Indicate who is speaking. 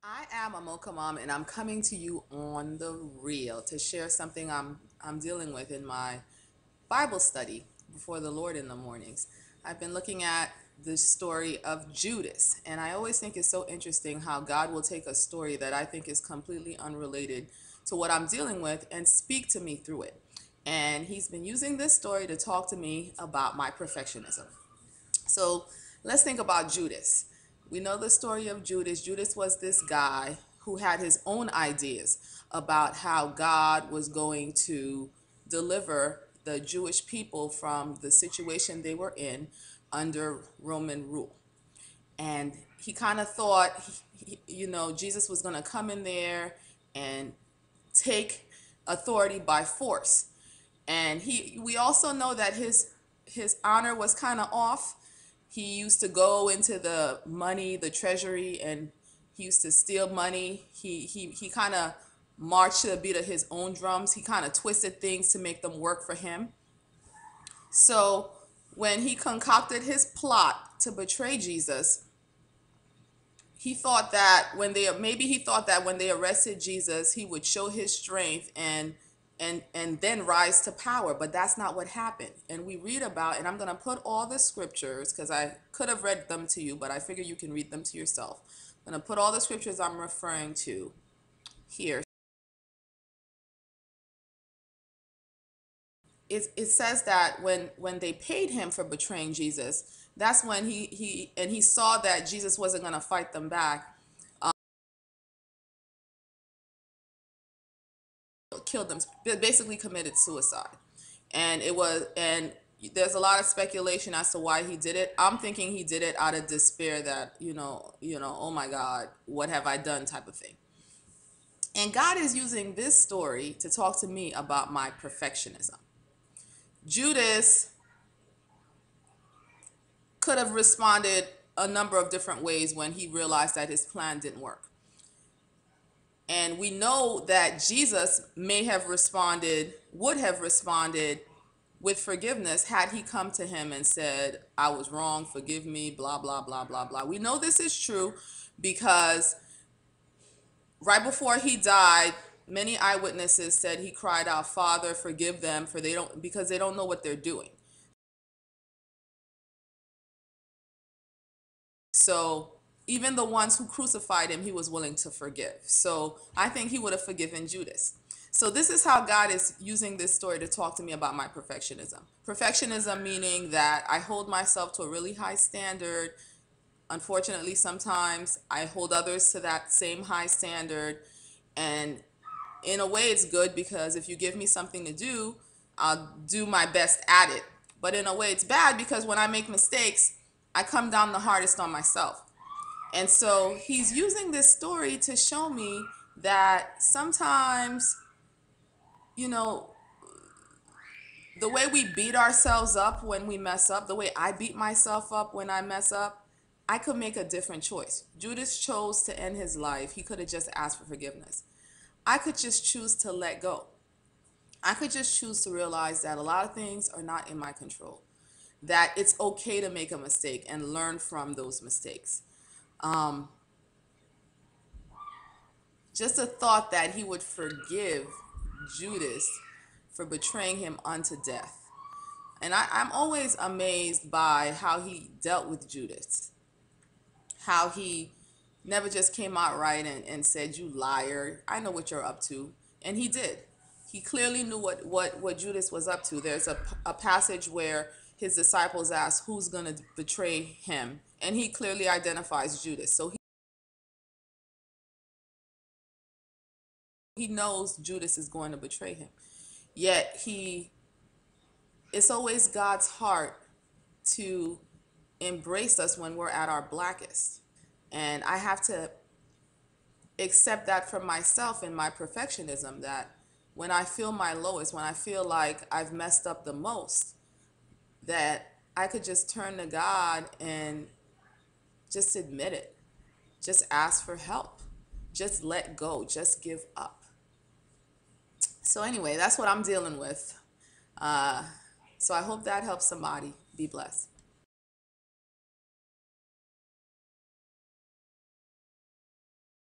Speaker 1: I am a Mocha mom, and I'm coming to you on the real to share something I'm dealing with in my Bible study before the Lord in the mornings. I've been looking at the story of Judas, and I always think it's so interesting how God will take a story that I think is completely unrelated to what I'm dealing with and speak to me through it. And He's been using this story to talk to me about my perfectionism. So let's think about Judas. We know the story of Judas. Judas was this guy who had his own ideas about how God was going to deliver the Jewish people from the situation they were in under Roman rule. And he kind of thought, Jesus was going to come in there and take authority by force. And we also know that his honor was kind of off. He used to go into the money, the treasury, and he used to steal money. He kind of marched to the beat of his own drums. He kind of twisted things to make them work for him. So when he concocted his plot to betray Jesus, he thought that when they arrested Jesus, he would show his strength and then rise to power. But that's not what happened. And we read about, and I'm going to put all the scriptures because I could have read them to you, but I figure you can read them to yourself. I'm going to put all the scriptures I'm referring to here. It says that when they paid him for betraying Jesus, that's when he saw that Jesus wasn't going to fight them back, killed them, basically committed suicide. And there's a lot of speculation as to why he did it. I'm thinking he did it out of despair, that oh my God, what have I done, type of thing. And God is using this story to talk to me about my perfectionism. Judas could have responded a number of different ways when he realized that his plan didn't work. And we know that Jesus would have responded with forgiveness had he come to him and said, I was wrong, forgive me, blah, blah, blah, blah, blah. We know this is true because right before he died, many eyewitnesses said he cried out, Father, forgive them, because they don't know what they're doing. So even the ones who crucified him, he was willing to forgive. So I think he would have forgiven Judas. So this is how God is using this story to talk to me about my perfectionism. Perfectionism meaning that I hold myself to a really high standard. Unfortunately, sometimes I hold others to that same high standard. And in a way, it's good because if you give me something to do, I'll do my best at it. But in a way, it's bad because when I make mistakes, I come down the hardest on myself. And so he's using this story to show me that sometimes, you know, the way we beat ourselves up when we mess up, the way I beat myself up when I mess up, I could make a different choice. Judas chose to end his life. He could have just asked for forgiveness. I could just choose to let go. I could just choose to realize that a lot of things are not in my control, that it's okay to make a mistake and learn from those mistakes. Um, just a thought that he would forgive Judas for betraying him unto death. And I'm always amazed by how he dealt with Judas, how he never just came out right and said, you liar, I know what you're up to. And he did. He clearly knew what Judas was up to. There's a passage where his disciples ask, who's going to betray him? And he clearly identifies Judas. So he knows Judas is going to betray him. Yet it's always God's heart to embrace us when we're at our blackest. And I have to accept that for myself in my perfectionism, that when I feel my lowest, when I feel like I've messed up the most, that I could just turn to God and just admit it. Just ask for help. Just let go. Just give up. So anyway, that's what I'm dealing with. So I hope that helps somebody. Be blessed.